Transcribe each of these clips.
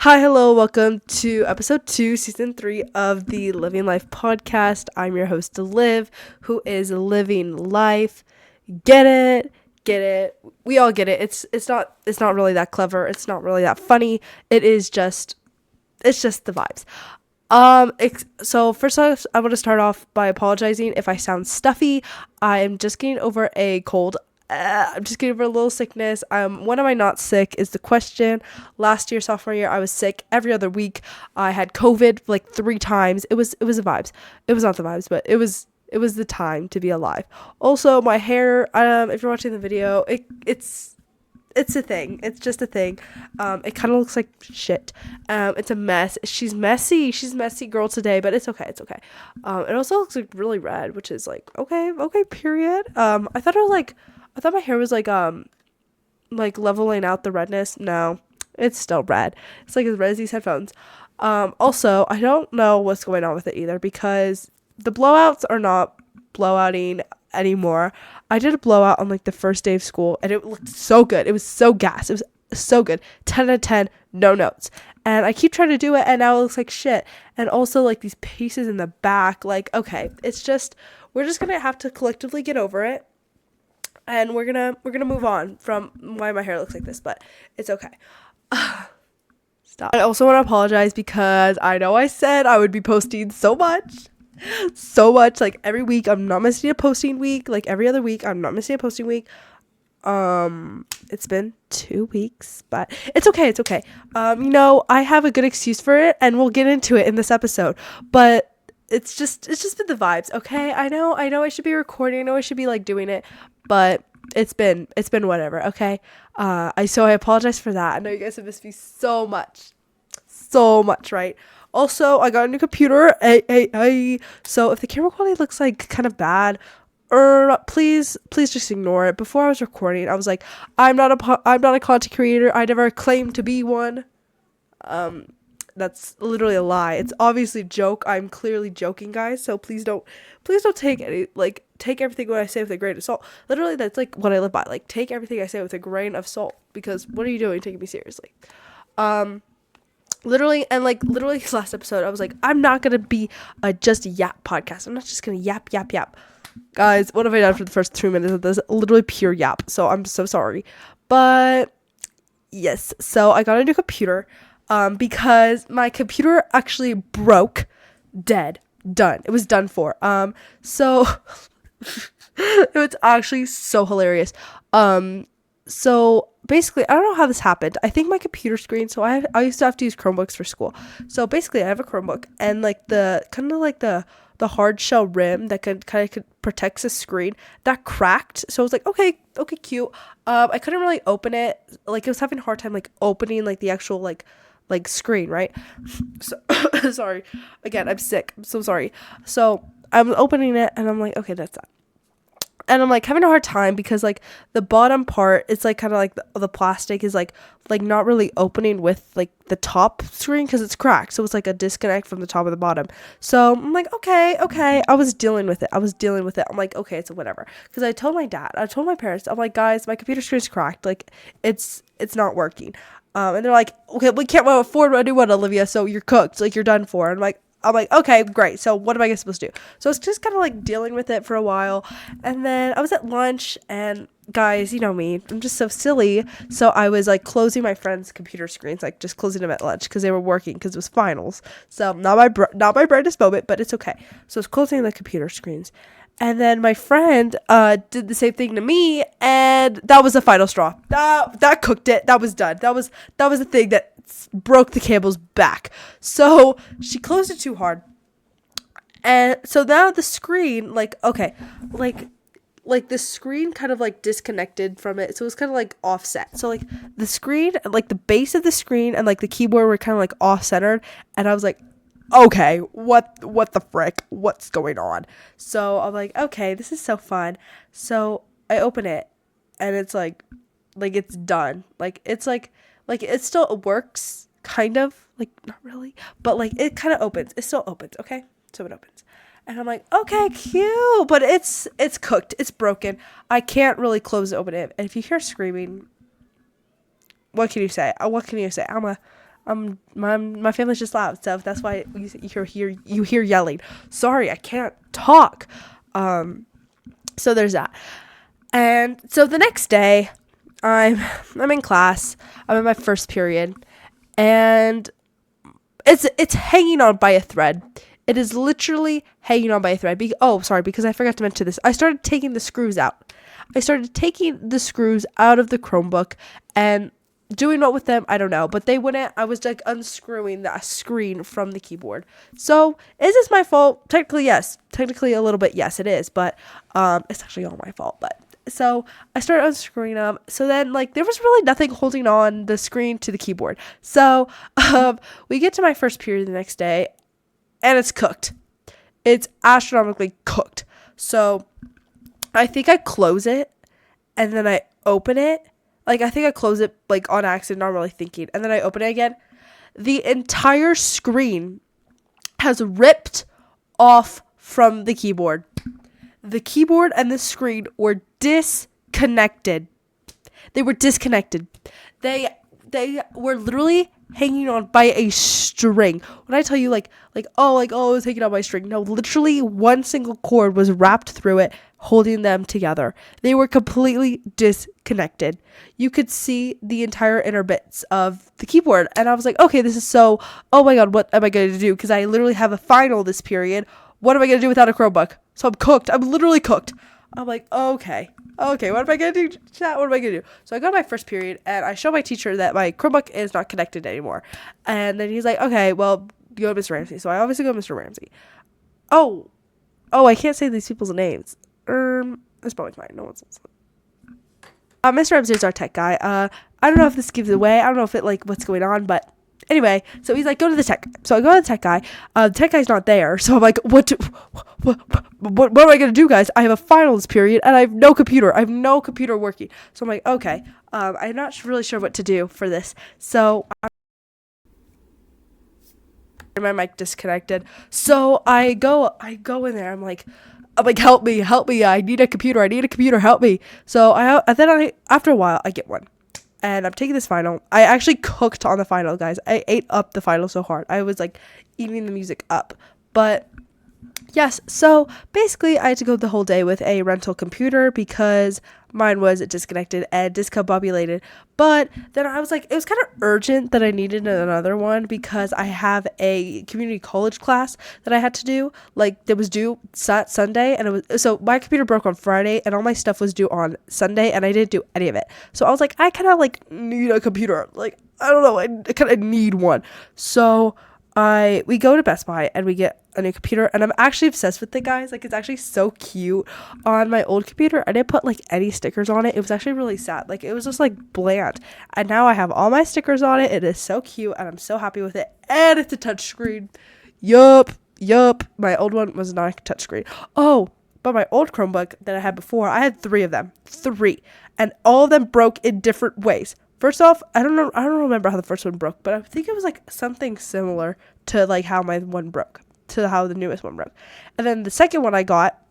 Hi, hello, welcome to episode 2, season 3 of the Living Life podcast. I'm your host, Liv, who is living life. Get it? Get it? We all get it. It's not really that clever. It's not really that funny. It's just the vibes. So first off, I want to start off by apologizing if I sound stuffy. I am just getting over a cold. I'm just getting over a little sickness. When am I not sick is the question. Last year, sophomore year, I was sick every other week. I had COVID like 3 times. It was the vibes. It was not the vibes, but it was the time to be alive. Also, my hair. If you're watching the video, it's a thing. It's just a thing. It kind of looks like shit. It's a mess. She's messy. She's messy girl today, but it's okay. It's okay. It also looks like really red, which is like, okay, period. I thought my hair was like leveling out the redness. No, it's still red. It's like as red as these headphones. Also, I don't know what's going on with it either because the blowouts are not blowouting anymore. I did a blowout on like the first day of school and it looked so good. It was so gas. It was so good. 10 out of 10, no notes. And I keep trying to do it and now it looks like shit. And also like these pieces in the back, like, okay, we're just going to have to collectively get over it. And we're gonna move on from why my hair looks like this, but it's okay. Stop. I also want to apologize because I know I said I would be posting so much, like every week. I'm not missing a posting week. Like every other week, I'm not missing a posting week. It's been 2 weeks, but it's okay. It's okay. I have a good excuse for it, and we'll get into it in this episode. But it's just been the vibes. Okay, I know I should be recording. I know I should be like doing it, but it's been whatever. Okay. I apologize for that. I know you guys have missed me so much, right? Also, I got a new computer. So if the camera quality looks like kind of bad, please just ignore it. Before I was recording, I was like, I'm not a content creator. I never claimed to be one. That's literally a lie. It's obviously a joke. I'm clearly joking, guys. So please don't take everything what I say with a grain of salt. Literally, that's like what I live by. Like, take everything I say with a grain of salt, because what are you doing taking me seriously? Literally last episode, I was like, I'm not gonna be a just yap podcast. I'm not just gonna yap. Guys, what have I done for the first 3 minutes of this? Literally pure yap. So I'm so sorry. But yes, so I got a new computer. Because my computer actually broke, dead, done. It was done for. So it was actually so hilarious. So basically, I don't know how this happened. I think my computer screen. So I used to have to use Chromebooks for school. So basically, I have a Chromebook, and like the hard shell rim that could protects the screen that cracked. So I was like, okay, cute. I couldn't really open it. Like, I was having a hard time like opening like the actual like screen, right? So sorry, again, I'm sick, I'm so sorry. So I'm opening it and I'm like, okay, that's that. And I'm like having a hard time because like the bottom part, it's like kind of like the plastic is like not really opening with like the top screen because it's cracked. So it's like a disconnect from the top and the bottom. So I'm like, okay. I was dealing with it. I'm like, okay, it's whatever. Because I told my parents, I'm like, guys, my computer screen's cracked. Like it's not working. And they're like, okay, we can't afford a new one, Olivia. So you're cooked. Like, you're done for. And I'm like, okay, great. So what am I supposed to do? So I was just kind of like dealing with it for a while. And then I was at lunch, and guys, you know me, I'm just so silly. So I was like closing my friends' computer screens, like just closing them at lunch because they were working because it was finals. So not my brightest moment, but it's okay. So I was closing the computer screens. And then my friend did the same thing to me, and that was the final straw. That cooked it. That was done. That was the thing that broke the camel's back. So she closed it too hard, and so now the screen, like, okay, like the screen kind of like disconnected from it, so it was kind of like offset. So like the screen, like the base of the screen, and like the keyboard were kind of like off centered, and I was like, okay, what the frick? What's going on? So I'm like, okay, this is so fun. So I open it, and it's like it's done. Like it's like it still works, kind of, like not really, but like it kind of opens. It still opens, okay? So it opens. And I'm like, okay, cute, but it's cooked. It's broken. I can't really close it, open it. And if you hear screaming, what can you say? I'm My family's just loud, so that's why you hear yelling. Sorry, I can't talk. So there's that. And so the next day, I'm in class. I'm in my first period, and it's hanging on by a thread. It is literally hanging on by a thread. Because I forgot to mention this. I started taking the screws out. I started taking the screws out of the Chromebook and doing what with them, I don't know. But they wouldn't. I was like unscrewing the screen from the keyboard. So is this my fault? Technically, yes. Technically, a little bit, yes, it is. But it's actually all my fault. But so I started unscrewing them. So then, like, there was really nothing holding on the screen to the keyboard. So we get to my first period the next day, and it's cooked. It's astronomically cooked. So I think I close it, and then I open it. Like, I think I close it, like, on accident, not really thinking. And then I open it again. The entire screen has ripped off from the keyboard. The keyboard and the screen were disconnected. They were disconnected. They were literally hanging on by a string. When I tell you, it was hanging on by a string. No, literally one single cord was wrapped through it, holding them together. They were completely disconnected. You could see the entire inner bits of the keyboard. And I was like, okay, this is so, oh my God, what am I going to do? Because I literally have a final this period. What am I going to do without a Chromebook? So I'm cooked. I'm literally cooked. I'm like, okay, what am I going to do, chat? What am I going to do? So I go to my first period, and I show my teacher that my Chromebook is not connected anymore. And then he's like, okay, well, you go to Mr. Ramsey. So I obviously go to Mr. Ramsey. Oh, I can't say these people's names. It's probably fine. No one's listening. Mr. Ramsey is our tech guy. I don't know if this gives it away. I don't know if it, what's going on, but anyway, so he's like, go to the tech. So I go to the tech guy. The tech guy's not there. So I'm like, what am I going to do, guys? I have a finals period, and I have no computer. I have no computer working. So I'm like, okay. I'm not really sure what to do for this. So my mic disconnected. So I go in there. I'm like, help me. I need a computer. Help me. So after a while, I get one. And I'm taking this final. I actually cooked on the final, guys. I ate up the final so hard. I was like eating the music up. But yes, so basically I had to go the whole day with a rental computer because mine was disconnected and discombobulated. But then I was like, it was kind of urgent that I needed another one because I have a community college class that I had to do. Like, that was due Sunday, and so my computer broke on Friday, and all my stuff was due on Sunday, and I didn't do any of it. So I was like, I kind of need a computer. Like, I don't know, I kind of need one. So we go to Best Buy and we get a new computer, and I'm actually obsessed with it, guys. Like, it's actually so cute. On my old computer, I didn't put any stickers on it. It was actually really sad. Like, it was just bland, and now I have all my stickers on it. It is so cute, and I'm so happy with it. And it's a touchscreen. Yup. My old one was not a touchscreen. Oh, but my old Chromebook that I had before, I had 3 of them, and all of them broke in different ways. First off, I don't remember how the first one broke, but I think it was something similar to how my one broke, to how the newest one broke. And then the second one I got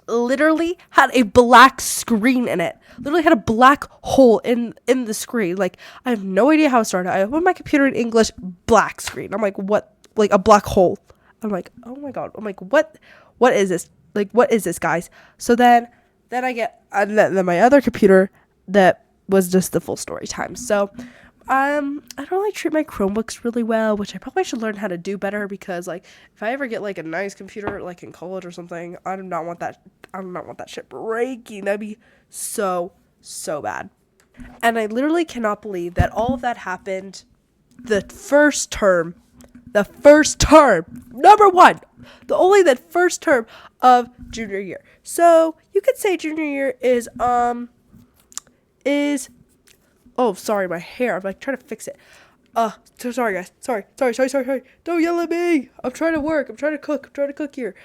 literally had a black screen in it. Literally had a black hole in the screen. I have no idea how it started. I opened my computer in English, black screen. I'm like, what? A black hole. I'm like, oh my God. I'm like, what is this? What is this, guys? So then I get, and then my other computer that was just the full story time. So I don't really treat my Chromebooks really well, which I probably should learn how to do better, because if I ever get a nice computer in college or something, I do not want that shit breaking. That'd be so bad. And I literally cannot believe that all of that happened the first term, number one, the first term of junior year. So you could say junior year is oh, sorry, my hair. I'm trying to fix it. So sorry, guys. Sorry. Don't yell at me. I'm trying to work. I'm trying to cook here.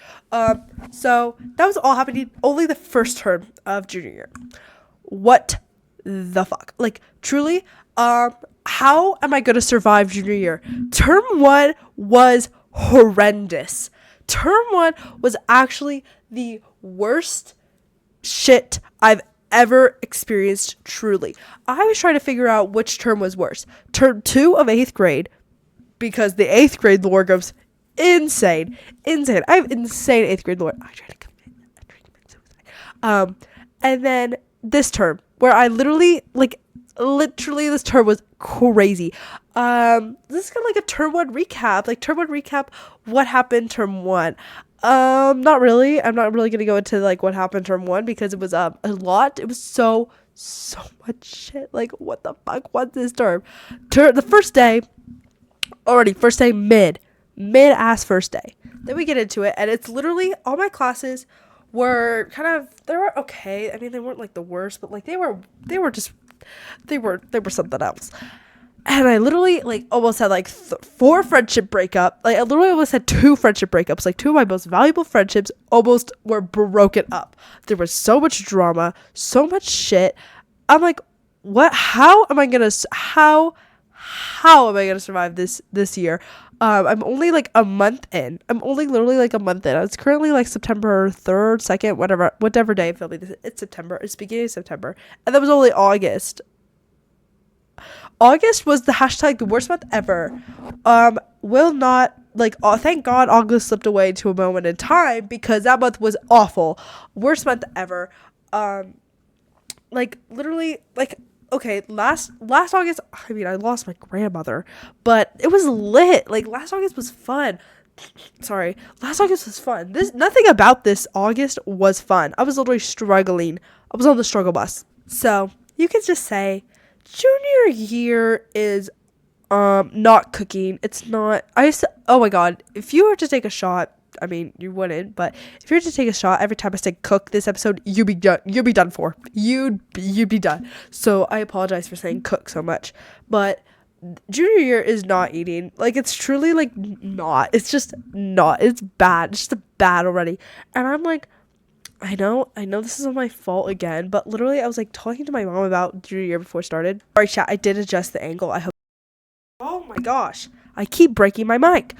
So that was all happening only the first term of junior year. What the fuck? Truly, how am I going to survive junior year? Term 1 was horrendous. Term 1 was actually the worst shit I've ever experienced truly. I was trying to figure out which term was worse. Term 2 of 8th grade, because the 8th grade lore goes insane. I have insane 8th grade lore. I tried to commit suicide. And then this term, where I literally this term was crazy. This is kind of like a term 1 recap. Like term 1 recap, what happened term 1. Not really. I'm not really gonna go into like what happened term 1 because it was a lot. It was so much shit. Like what the fuck? What's this term? The first day, mid ass first day. Then we get into it, and it's literally all my classes were they were okay. I mean, they weren't like the worst, but like they were something else. And I literally like almost had like 4 friendship breakup. Like I literally almost had 2 friendship breakups. Like 2 of my most valuable friendships almost were broken up. There was so much drama, so much shit. I'm like, what? How am I gonna survive this year? I'm only like a month in. I'm only literally like a month in. It's currently like September 3rd, 2nd, whatever day I'm filming this. It's September. It's beginning of September, and that was only August. August was the worst month ever. Thank God August slipped away to a moment in time because that month was awful. Worst month ever. Okay, last August, I mean, I lost my grandmother, but it was lit. Like last August was fun. Sorry, last August was fun. Nothing about this August was fun. I was literally struggling. I was on the struggle bus. So you could just say junior year is not cooking. It's not. Oh my god, if you were to take a shot, I mean you wouldn't, but if you were to take a shot every time I say cook this episode, you'd be done for. You'd be done. So I apologize for saying cook so much, but junior year is not eating. Like it's truly like not. It's just not. It's bad. It's just bad already. And I'm like, I know this is all my fault again, but literally I was like talking to my mom about junior year before it started. Sorry chat, I did adjust the angle. I hope. Oh my gosh, I keep breaking my mic.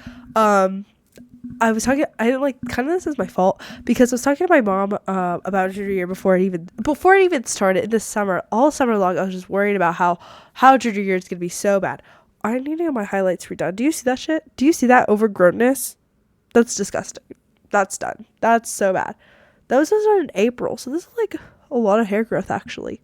I was talking, I didn't like, kind of this is my fault because I was talking to my mom about junior year before it even started in the summer. All summer long I was just worried about how junior year is gonna be so bad. I need to get my highlights redone. Do you see that shit? Do you see that overgrownness? That's disgusting. That's done. That's so bad. That was in April, so this is like a lot of hair growth actually.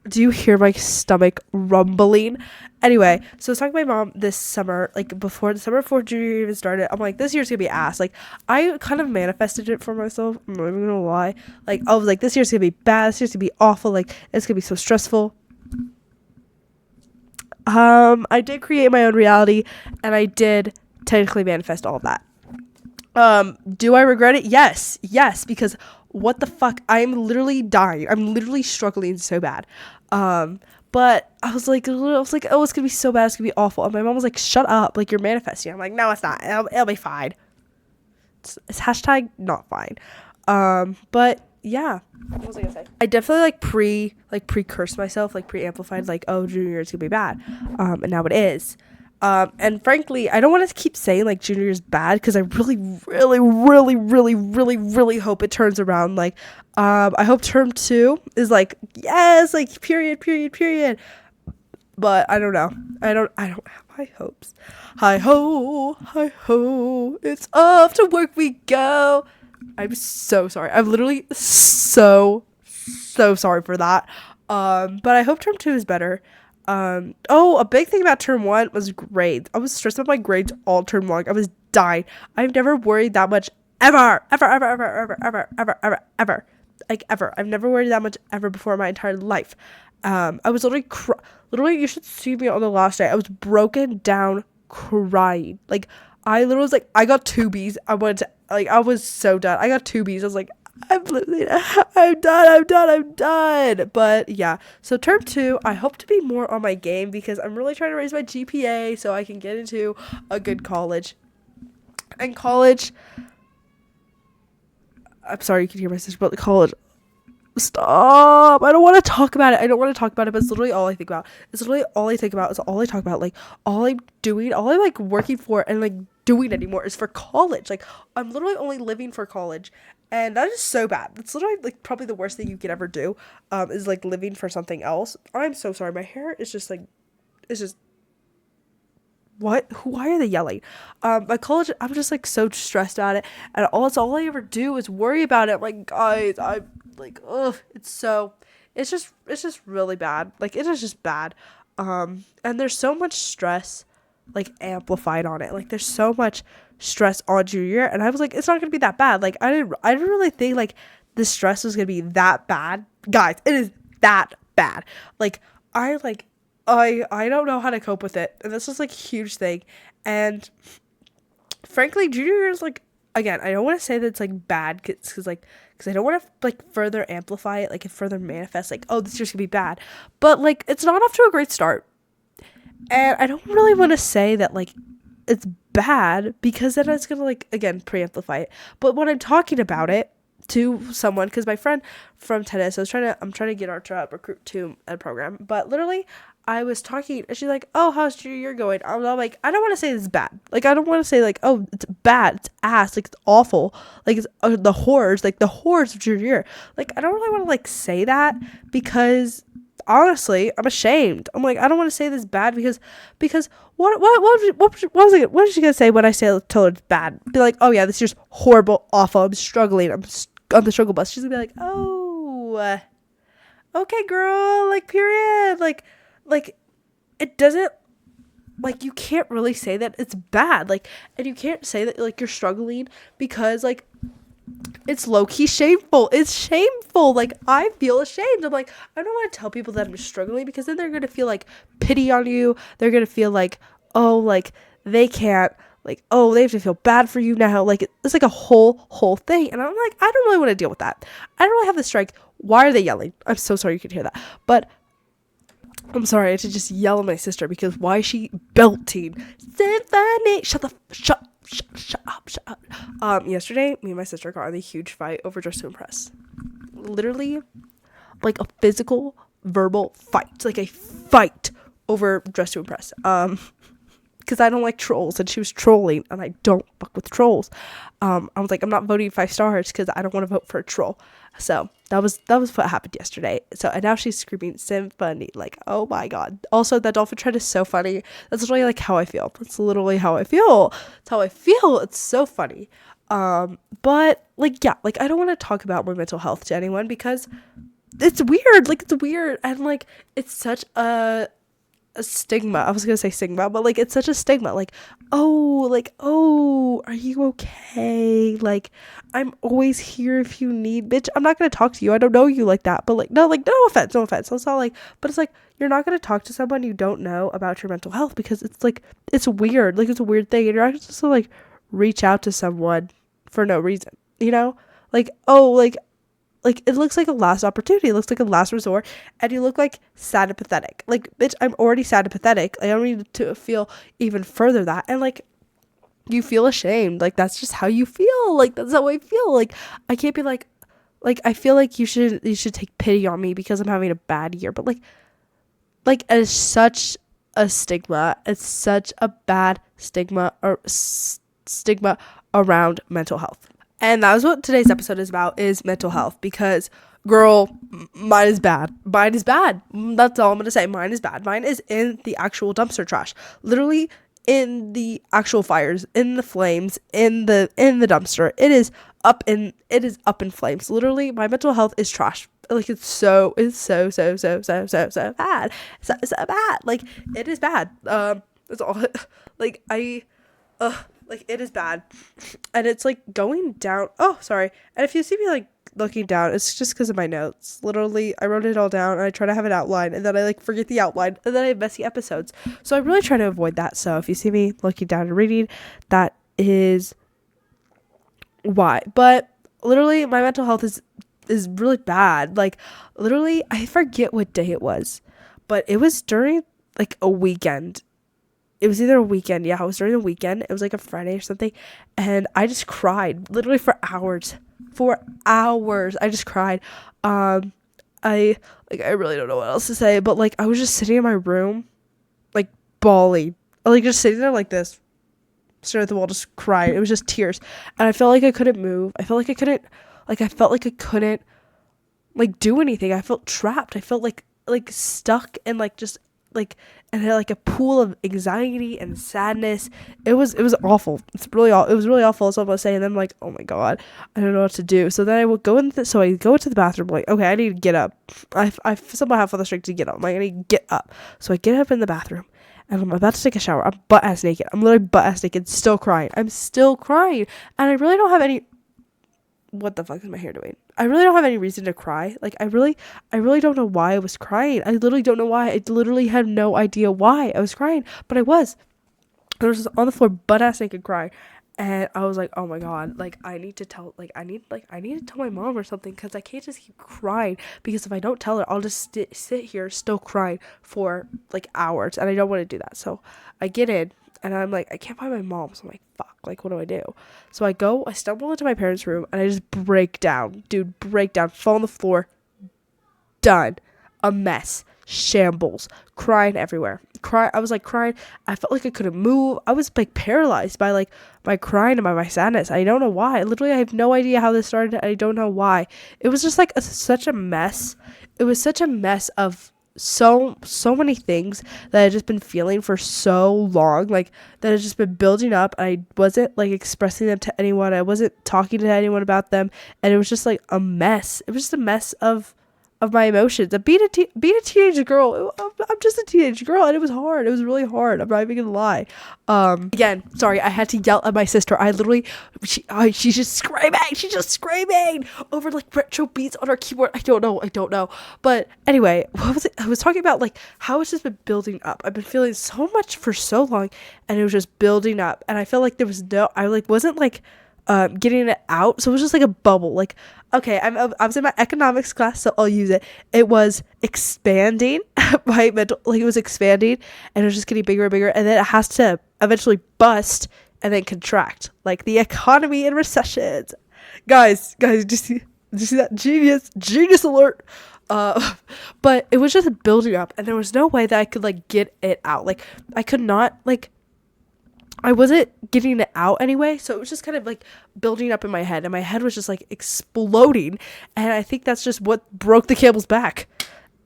Do you hear my stomach rumbling? Anyway, so I was talking to my mom this summer, like before junior year even started. I'm like, this year's gonna be ass. Like, I kind of manifested it for myself. I'm not even gonna lie. Like, I was like, this year's gonna be bad. This year's gonna be awful. Like, it's gonna be so stressful. I did create my own reality, and I did technically manifest all of that. Do I regret it? Yes, because what the fuck? I'm literally dying. I'm literally struggling so bad. But I was like, oh, it's gonna be so bad. It's gonna be awful. And my mom was like, shut up. Like, you're manifesting. I'm like, no, it's not. It'll be fine. It's hashtag not fine. But yeah. What was I gonna say? I definitely pre-cursed myself, like pre-amplified, like, oh, junior year is gonna be bad. And now it is. And frankly, I don't want to keep saying like junior year is bad because I really, really, really, really, really, really hope it turns around. Like, I hope term 2 is like, yes, like period. But I don't know. I don't have high hopes. Hi ho, it's off to work we go. I'm so sorry. I'm literally so sorry for that. But I hope term 2 is better. A big thing about term 1 was grades. I was stressed about my grades all term long. I was dying. I've never worried that much ever. Like ever. I've never worried that much ever before in my entire life. I was literally, you should see me on the last day. I was broken down crying. Like, I literally was like, I got 2 B's. I was so done. I got 2 B's. I was like, I'm done. But yeah, so term 2, I hope to be more on my game because I'm really trying to raise my GPA so I can get into a good college. And college, I'm sorry, you can hear my sister, but the college, stop. I don't want to talk about it, but it's literally all I think about. It's all I talk about. Like, all I'm doing, all I'm like working for and like doing anymore is for college. Like, I'm literally only living for college, and that is so bad. That's literally like probably the worst thing you could ever do, is like living for something else. I'm so sorry. My hair is just like, it's just, what? Why are they yelling? My college, I'm just like so stressed about it, and all I ever do is worry about it. I'm like, guys, I'm like, ugh, it's just really bad. Like, it is just bad. And there's so much stress, like, amplified on it. Like, there's so much stress on junior year, and I was like, it's not gonna be that bad. Like, I didn't really think like the stress was gonna be that bad, guys. It is that bad. Like, I don't know how to cope with it, and this is like a huge thing. And frankly, junior year is like, again, I don't want to say that it's like bad because I don't want to like further amplify it, like it further manifests like, oh, this year's gonna be bad, but like it's not off to a great start. And I don't really want to say that like it's bad because then it's gonna like again pre-amplify it. But when I'm talking about it to someone, because my friend from tennis, I'm trying to get her to recruit to a program, but literally I was talking and she's like, oh, how's junior year going? I'm like, I don't want to say this is bad. Like, I don't want to say like, oh, it's bad, it's ass, like it's awful, like it's the horrors of junior year. Like, I don't really want to like say that because honestly, I'm ashamed. I'm like, I don't want to say this bad because what is she gonna say when I tell her it's bad? Be like, oh yeah, this year's horrible, awful. I'm struggling. I'm on the struggle bus. She's gonna be like, oh, okay, girl. Like, period. Like it doesn't. Like, you can't really say that it's bad. Like, and you can't say that like you're struggling because like it's low-key shameful. It's shameful. Like, I feel ashamed. I'm like, I don't want to tell people that I'm struggling because then they're going to feel like pity on you. They're going to feel like, oh, like they can't, like, oh, they have to feel bad for you now. Like, it's like a whole thing. And I'm like, I don't really want to deal with that. I don't really have the strength. Why are they yelling? I'm so sorry you could hear that. But I'm sorry, I had to just yell at my sister because why is she belting? Symphony! Shut up. Yesterday, me and my sister got in a huge fight over Dress to Impress. Literally, like a physical, verbal fight. Like a fight over Dress to Impress. Because I don't like trolls, and she was trolling, and I don't fuck with trolls. I was like, I'm not voting 5 stars because I don't want to vote for a troll. So that was what happened yesterday. So, and now she's screaming symphony, like, oh my god. Also, that dolphin trend is so funny. That's literally like how I feel. That's literally how I feel. It's how I feel. It's so funny. But like, yeah, like I don't want to talk about my mental health to anyone because it's weird. Like, it's weird, and like it's such a stigma. I was gonna say stigma, but like it's such a stigma. Like, oh, are you okay? Like, I'm always here if you need, bitch. I'm not gonna talk to you. I don't know you like that. But like, no offense. So it's not like, but it's like you're not gonna talk to someone you don't know about your mental health because it's like it's weird. Like, it's a weird thing, and you're not just to like reach out to someone for no reason. You know, like, oh, like it looks like a last opportunity. It looks like a last resort. And you look like sad and pathetic. Like, bitch, I'm already sad and pathetic. I don't need to feel even further that. And, like, you feel ashamed. Like, that's just how you feel. Like, that's how I feel. Like, I can't be like, I feel like you should take pity on me because I'm having a bad year. But, like, it's such a stigma. It's such a bad stigma around mental health. And that was what today's episode is about, is mental health. Because, girl, mine is bad. Mine is bad. That's all I'm going to say. Mine is bad. Mine is in the actual dumpster trash. Literally in the actual fires, in the flames, in the dumpster. It is up in flames. Literally, my mental health is trash. Like, it's so bad. So bad. Like, it is bad. That's all. Like, like, it is bad. And it's, like, going down. Oh, sorry. And if you see me, like, looking down, it's just because of my notes. Literally, I wrote it all down, and I try to have an outline, and then I, like, forget the outline, and then I have messy episodes. So I really try to avoid that. So if you see me looking down and reading, that is why. But literally, my mental health is really bad. Like, literally, I forget what day it was. But it was during, like, a weekend. It was either a weekend. Yeah, it was during the weekend. It was like a Friday or something. And I just cried literally for hours. I just cried. I really don't know what else to say, but like I was just sitting in my room, like bawling. Like just sitting there like this. staring at the wall, just crying. It was just tears. And I felt like I couldn't move. I felt like I couldn't, like, do anything. I felt trapped. I felt like stuck and like just like and had like a pool of anxiety and sadness. It was awful. It was really awful. So I'm gonna say, and then I'm like, oh my god, I don't know what to do. So then I would go so I go into the bathroom, like, okay, I need to get up. I somehow have the strength to get up. I'm like, I need to get up. So I get up in the bathroom and I'm about to take a shower. I'm butt ass naked. I'm literally butt ass naked, still crying. I'm still crying, and I really don't have any. What the fuck is my hair doing? I really don't have any reason to cry. Like, I really don't know why I was crying. I literally don't know why. I literally had no idea why I was crying, but I was. I was just on the floor, butt ass naked, crying, and I was like, oh my god, like, I need to tell my mom or something, because I can't just keep crying, because if I don't tell her, I'll just sit here still crying for like hours, and I don't want to do that. So I get in, and I'm like, I can't find my mom. So I'm like, fuck, like, what do I do? So I stumble into my parents' room, and I just break down, fall on the floor, done, a mess, shambles, crying everywhere. I was like crying. I felt like I couldn't move. I was like paralyzed by like my crying and by my sadness. I don't know why. Literally, I have no idea how this started. I don't know why. It was just like such a mess. It was such a mess of so many things that I had just been feeling for so long, like that had just been building up. I wasn't like expressing them to anyone. I wasn't talking to anyone about them, and it was just like a mess. It was just a mess of my emotions. And being a teenage girl, I'm just a teenage girl, and it was hard. It was really hard. I'm not even gonna lie. Again, sorry, I had to yell at my sister. I literally, she's just screaming over like retro beats on her keyboard. I don't know. But anyway, what was it? I was talking about like how it's just been building up. I've been feeling so much for so long, and it was just building up. And I felt like I like wasn't like getting it out, so it was just like a bubble. Like, okay, I was in my economics class, so I'll use it. It was expanding. My mental, like, it was expanding, and it was just getting bigger and bigger, and then it has to eventually bust and then contract, like the economy in recessions. Guys, do you see that? Genius alert. But it was just building up, and there was no way that I could like get it out. Like, I could not, like, I wasn't getting it out anyway, so it was just kind of like building up in my head, and my head was just like exploding, and I think that's just what broke the camel's back.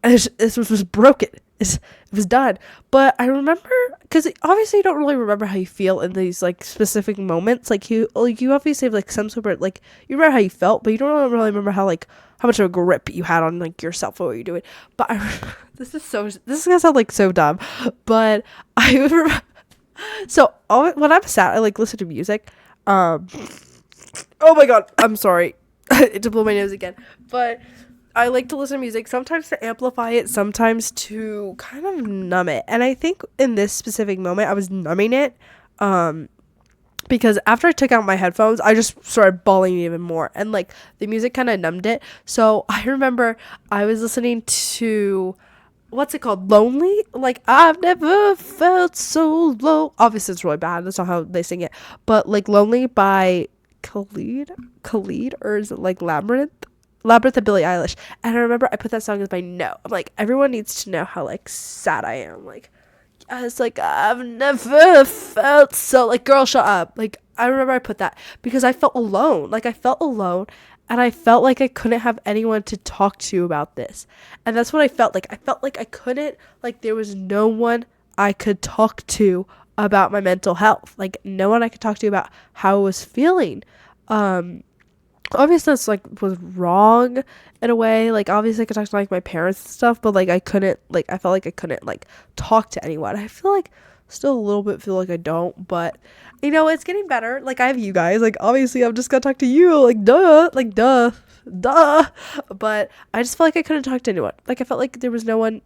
And this was broken. It was done. But I remember, because obviously you don't really remember how you feel in these like specific moments. Like you obviously have like some sort of like, you remember how you felt, but you don't really remember how much of a grip you had on like yourself or what you're doing. But this is gonna sound like so dumb, but I remember. So when I'm sad, I like listen to music. Oh my god, I'm sorry to blow my nose again, but I like to listen to music sometimes to amplify it, sometimes to kind of numb it. And I think in this specific moment, I was numbing it, because after I took out my headphones, I just started bawling even more, and like the music kind of numbed it. So I remember I was listening to, what's it called? Lonely? Like, I've never felt so low. Obviously, it's really bad. That's not how they sing it. But, like, Lonely by Khalid? Or is it, like, Labyrinth of Billie Eilish. And I remember I put that song as my note. I'm like, everyone needs to know how, like, sad I am. Like, I was like, I've never felt so... Like, girl, shut up. Like, I remember I put that because I felt alone. Like, I felt alone. And I felt like I couldn't have anyone to talk to about this. And that's what I felt like. I felt like I couldn't, like, there was no one I could talk to about my mental health. Like, no one I could talk to about how I was feeling. Obviously that's, like, was wrong in a way. Like, obviously I could talk to, like, my parents and stuff, but, like, I couldn't, like, I felt like I couldn't, like, talk to anyone. I feel like, still a little bit feel like I don't, but you know, it's getting better. Like, I have you guys. Like, obviously, I'm just gonna talk to you. Like, duh. But I just felt like I couldn't talk to anyone. Like, I felt like there was no one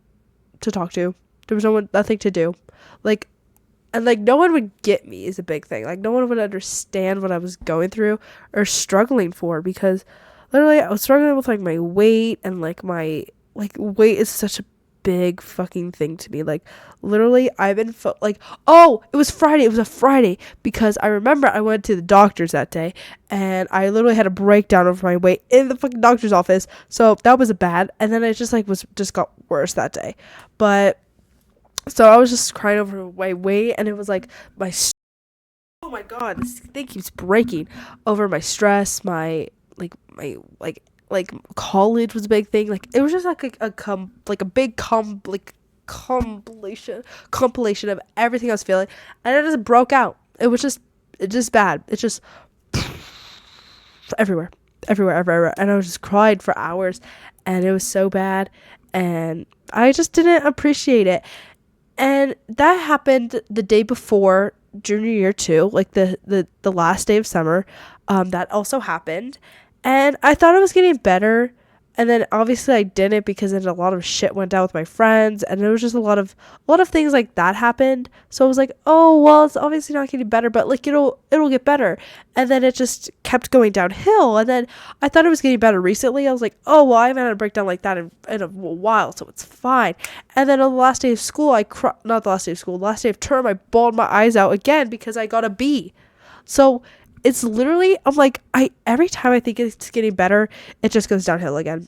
to talk to. There was nothing to do. Like, and, like, no one would get me is a big thing. Like, no one would understand what I was going through or struggling for, because literally I was struggling with, like, my weight, and, like, my, like, weight is such a big fucking thing to me. Like, literally I've been like, oh, it was a Friday, because I remember I went to the doctor's that day, and I literally had a breakdown over my weight in the fucking doctor's office, so that was bad. And then it just like got worse that day. But so I was just crying over my weight, and it was like my, oh my god, this thing keeps breaking over my stress, my college was a big thing. Like it was just like a big compilation of everything I was feeling, and it just broke out. It's just bad. It's just everywhere, and I was just crying for hours, and it was so bad, and I just didn't appreciate it. And that happened the day before junior year too, like the last day of summer. That also happened, and I thought it was getting better, and then obviously I didn't, because then a lot of shit went down with my friends, and there was just a lot of things like that happened. So I was like, oh well, it's obviously not getting better, but like it'll get better. And then it just kept going downhill, and then I thought it was getting better recently. I was like, oh well, I haven't had a breakdown like that in a while, so it's fine. And then on the last day of school, not the last day of school, the last day of term, I bawled my eyes out again because I got a B. So it's literally, I'm like, every time I think it's getting better, it just goes downhill again.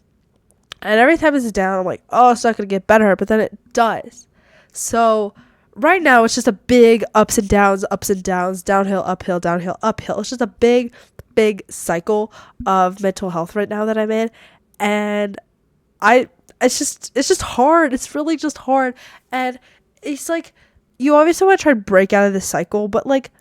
And every time it's down, I'm like, oh, it's not going to get better. But then it does. So right now, it's just a big ups and downs, downhill, uphill, downhill, uphill. It's just a big, big cycle of mental health right now that I'm in. And it's just hard. It's really just hard. And it's like, you obviously want to try to break out of this cycle, but like,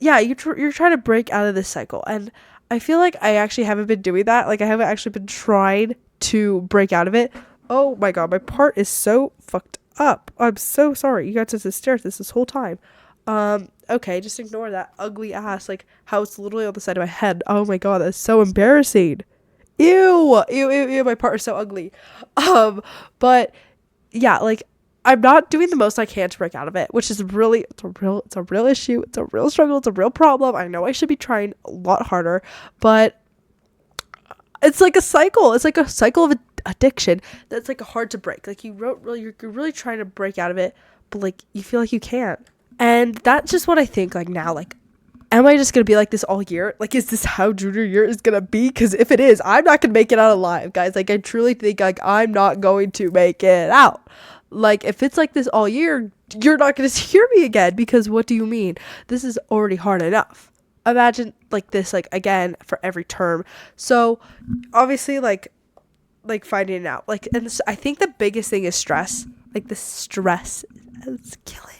yeah, you're trying to break out of this cycle, and I feel like I actually haven't been doing that. Like I haven't actually been trying to break out of it. Oh my god, my part is so fucked up. I'm so sorry. You guys just stare at this whole time. Okay, just ignore that ugly ass, like how it's literally on the side of my head. Oh my god, that's so embarrassing. Ew, my part is so ugly. But yeah, like I'm not doing the most I can to break out of it, which is really, it's a real issue. It's a real struggle. It's a real problem. I know I should be trying a lot harder, but it's like a cycle. It's like a cycle of addiction that's like hard to break. Like you're really trying to break out of it, but like you feel like you can't. And that's just what I think like now, like, am I just going to be like this all year? Like, is this how junior year is going to be? Because if it is, I'm not going to make it out alive, guys. Like, I truly think like I'm not going to make it out. Like, if it's like this all year, you're not going to hear me again, because what do you mean? This is already hard enough. Imagine like this, like again, for every term. So obviously like finding it out, like, and this, I think the biggest thing is stress. Like the stress is killing me.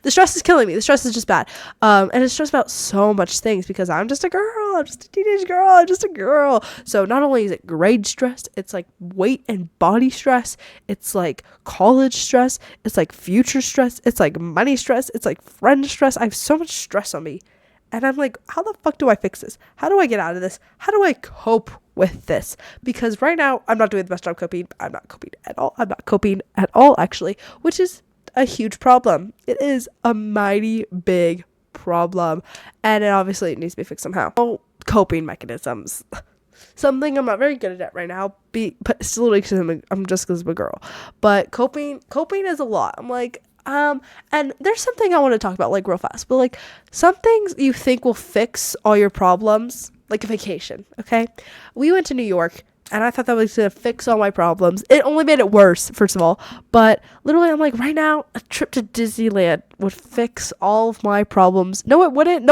The stress is killing me. The stress is just bad. And it's stressed about so much things, because I'm just a girl. I'm just a teenage girl. I'm just a girl. So not only is it grade stress, it's like weight and body stress. It's like college stress. It's like future stress. It's like money stress. It's like friend stress. I have so much stress on me. And I'm like, how the fuck do I fix this? How do I get out of this? How do I cope with this? Because right now, I'm not doing the best job coping. I'm not coping at all. I'm not coping at all, actually, which is a huge problem. It is a mighty big problem, and it needs to be fixed somehow. Coping mechanisms, something I'm not very good at right now, but still because I'm just because I'm a girl. But coping is a lot. I'm like, and there's something I want to talk about like real fast, but like some things you think will fix all your problems, like a vacation. Okay, we went to New York, and I thought that was going to fix all my problems. It only made it worse, first of all. But literally, I'm like, right now, a trip to Disneyland would fix all of my problems. No, it wouldn't.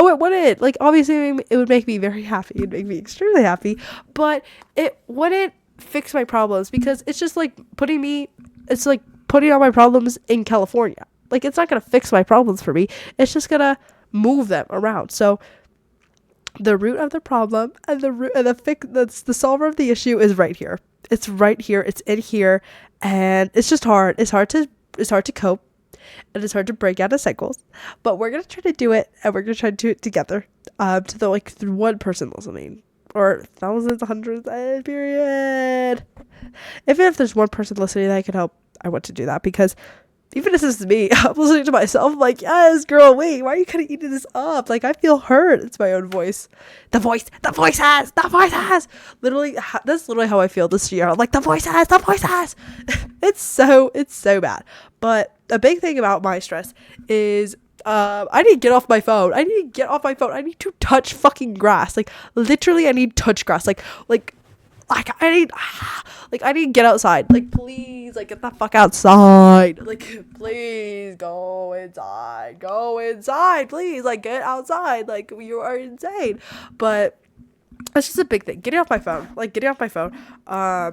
Like, obviously, it would make me very happy. It would make me extremely happy. But it wouldn't fix my problems, because it's just like putting all my problems in California. Like, it's not going to fix my problems for me. It's just going to move them around. So the root of the problem and the solver of the issue is right here. It's right here. It's in here, and it's just hard. It's hard to cope, and it's hard to break out of cycles. But we're gonna try to do it, and we're gonna try to do it together. To the through one person listening, or thousands, hundreds, period. Even if there's one person listening that I can help, I want to do that, because even if this is me, I'm listening to myself, I'm like, yes, girl, wait, why are you kind of eating this up? Like, I feel hurt. It's my own voice. The voice has. Literally, that's literally how I feel this year. I'm like, the voice has. It's so bad. But a big thing about my stress is, I need to get off my phone. I need to touch fucking grass. Like, literally, I need to touch grass. Like I need to get outside. Like, please, please, like, get the fuck outside. Like, please go inside. Go inside, please. Like, get outside. Like, you are insane. But it's just a big thing. Getting off my phone. Like, getting off my phone. I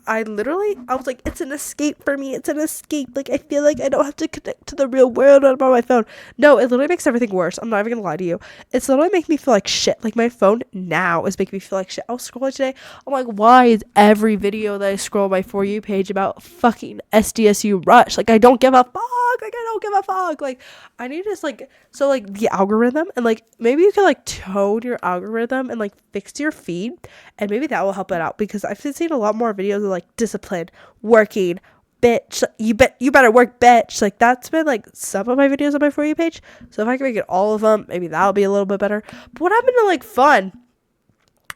was like, it's an escape for me. It's an escape. Like, I feel like I don't have to connect to the real world on my phone. No, it literally makes everything worse. I'm not even gonna lie to you. It's literally making me feel like shit. Like, my phone now is making me feel like shit. I was scrolling today. I'm like, why is every video that I scroll my For You page about fucking SDSU Rush? Like, I don't give a fuck. Like, I don't give a fuck. Like, I need to just, like, so, like, the algorithm, and, like, maybe you can, like, tone your algorithm and, like, fix your feed, and maybe that will help it out, because I've seen a lot more videos of, like, discipline, working, bitch, you better work, bitch. Like, that's been, like, some of my videos on my For You page. So if I can make it all of them, maybe that'll be a little bit better. But what happened to, like, fun?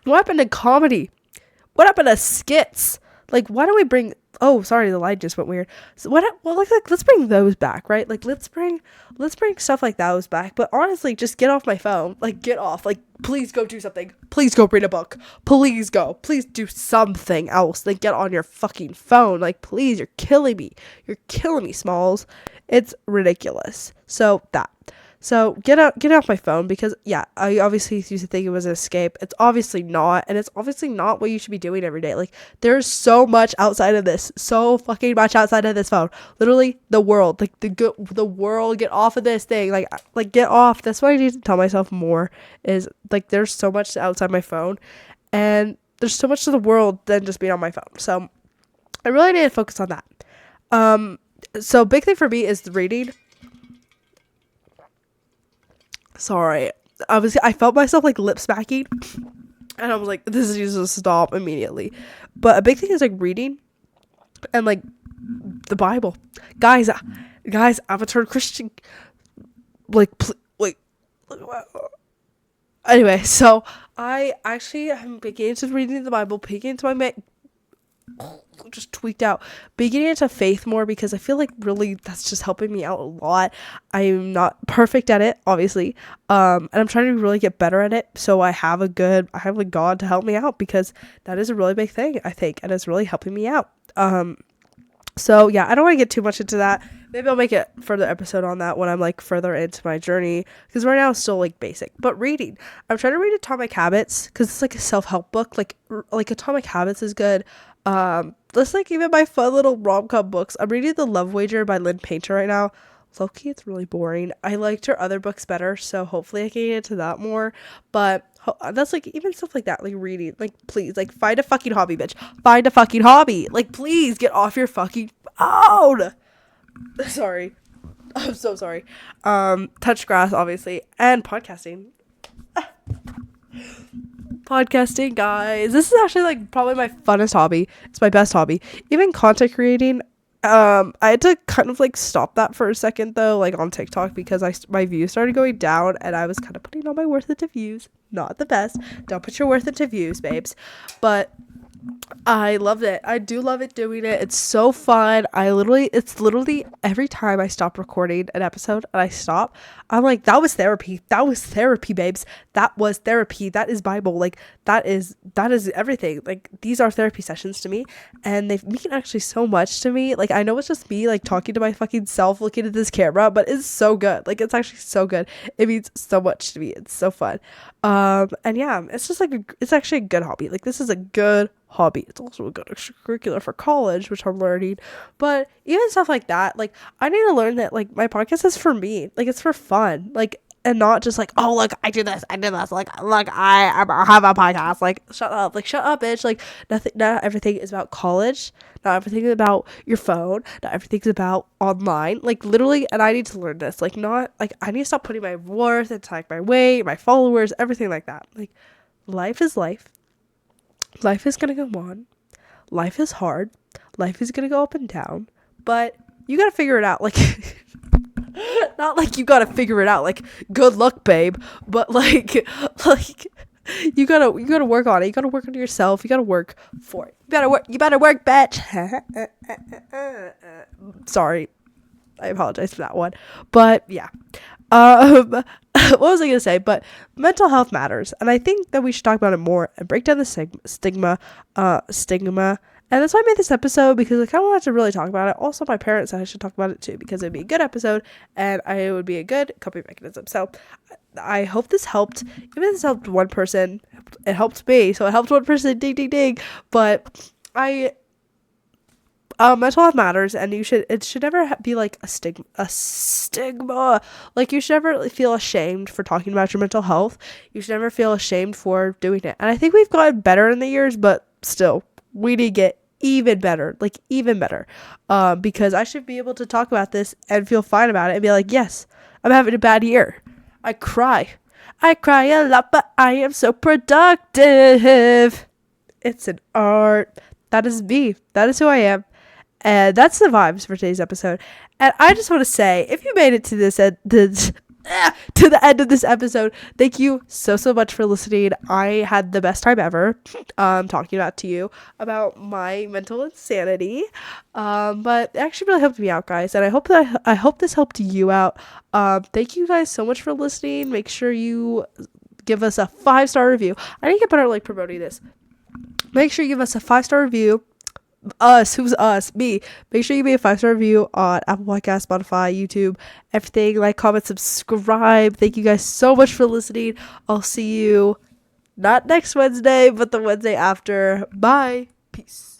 What happened to comedy? What happened to skits? Like, why don't we bring... Oh, sorry, the light just went weird. So let's bring those back, right? Like, let's bring stuff like those back. But honestly, just get off my phone. Like, get off. Like, please go do something. Please go read a book. Please go. Please do something else. Like, get on your fucking phone. Like, please, you're killing me. You're killing me, Smalls. It's ridiculous. So get off my phone, because yeah, I obviously used to think it was an escape. It's obviously not, and it's obviously not what you should be doing every day. Like, there's so much outside of this, so fucking much outside of this phone. Literally, the world, like the world. Get off of this thing, like get off. That's what I need to tell myself more. Is like, there's so much outside my phone, and there's so much to the world than just being on my phone. So I really need to focus on that. So big thing for me is the reading. Sorry, I felt myself, like, lip smacking, and I was like, this needs to stop immediately. But a big thing is, like, reading and, like, the Bible. Guys, I'm a turned Christian. Like, anyway, so I actually am beginning to reading the Bible, peeking into my just tweaked out, beginning into faith more, because I feel like really that's just helping me out a lot. I'm not perfect at it, obviously, and I'm trying to really get better at it, so I have a God to help me out, because that is a really big thing, I think, and it's really helping me out. So yeah, I don't want to get too much into that. Maybe I'll make a further episode on that when I'm, like, further into my journey, because right now it's still, like, basic. But reading, I'm trying to read Atomic Habits, because it's, like, a self-help book. Like Atomic Habits is good. Just, like, even my fun little rom-com books. I'm reading The Love Wager by Lynn Painter right now. Low-key, it's really boring. I liked her other books better, so hopefully I can get into that more. But that's, like, even stuff like that, like, reading. Like, please, like, find a fucking hobby, bitch. Find a fucking hobby. Like, please, get off your fucking phone. Sorry. I'm so sorry. Touch grass, obviously, and podcasting. Podcasting, guys. This is actually, like, probably my funnest hobby. It's my best hobby. Even content creating. I had to kind of, like, stop that for a second, though, like, on TikTok, because my views started going down, and I was kind of putting all my worth into views. Not the best. Don't put your worth into views, babes. But I loved it. I do love it doing it. It's so fun. It's literally every time I stop recording an episode and I stop, I'm like, that was therapy. That was therapy, babes. That was therapy. That is Bible. Like, that is everything. Like, these are therapy sessions to me, and they mean actually so much to me. Like, I know it's just me, like, talking to my fucking self, looking at this camera, but it's so good. Like, it's actually so good. It means so much to me. It's so fun. And yeah, it's just like, it's actually a good hobby. Like, this is a good hobby. It's also a good extracurricular for college, which I'm learning. But even stuff like that, like, I need to learn that, like, my podcast is for me. Like, it's for fun. Like, and not just like, oh, look, I do this. Like, look, I have a podcast. Like, shut up. Like, shut up, bitch. Like, not everything is about college. Not everything is about your phone. Not everything's about online. Like, literally, and I need to learn this. Like, not, like, I need to stop putting my worth into, like, my weight, my followers, everything like that. Like, life is life. Life is gonna go on. Life is hard. Life is gonna go up and down. But you gotta figure it out. Like, not like you gotta figure it out. Like, good luck, babe. But like you gotta work on it. You gotta work on yourself. You gotta work for it. You better work, bitch. Sorry. I apologize for that one. But yeah. What was I gonna say? But mental health matters, and I think that we should talk about it more and break down the stigma And that's why I made this episode, because I kind of wanted to really talk about it. Also, my parents said I should talk about it too, because it'd be a good episode and it would be a good coping mechanism. So I hope this helped. Even if this helped one person, it helped me. So it helped one person, ding, ding, ding. But mental health matters, and it should never be like a stigma. Like, you should never feel ashamed for talking about your mental health. You should never feel ashamed for doing it. And I think we've gotten better in the years, but still, we need to get even better, because I should be able to talk about this and feel fine about it and be like, yes, I'm having a bad year. I cry a lot, but I am so productive. It's an art. That is me. That is who I am. And that's the vibes for today's episode. And I just want to say, if you made it to to the end of this episode, thank you so much for listening. I had the best time ever talking to you about my mental insanity. But it actually really helped me out, guys, and I hope this helped you out. Thank you guys so much for listening. Make sure you give us a 5-star review. I need to get better at promoting this. Make sure you give us a 5-star review. Who's us? Me. Make sure you leave a 5-star review on Apple Podcasts, Spotify, YouTube, everything. Like, comment, subscribe. Thank you guys so much for listening. I'll see you not next Wednesday, but the Wednesday after. Bye. Peace.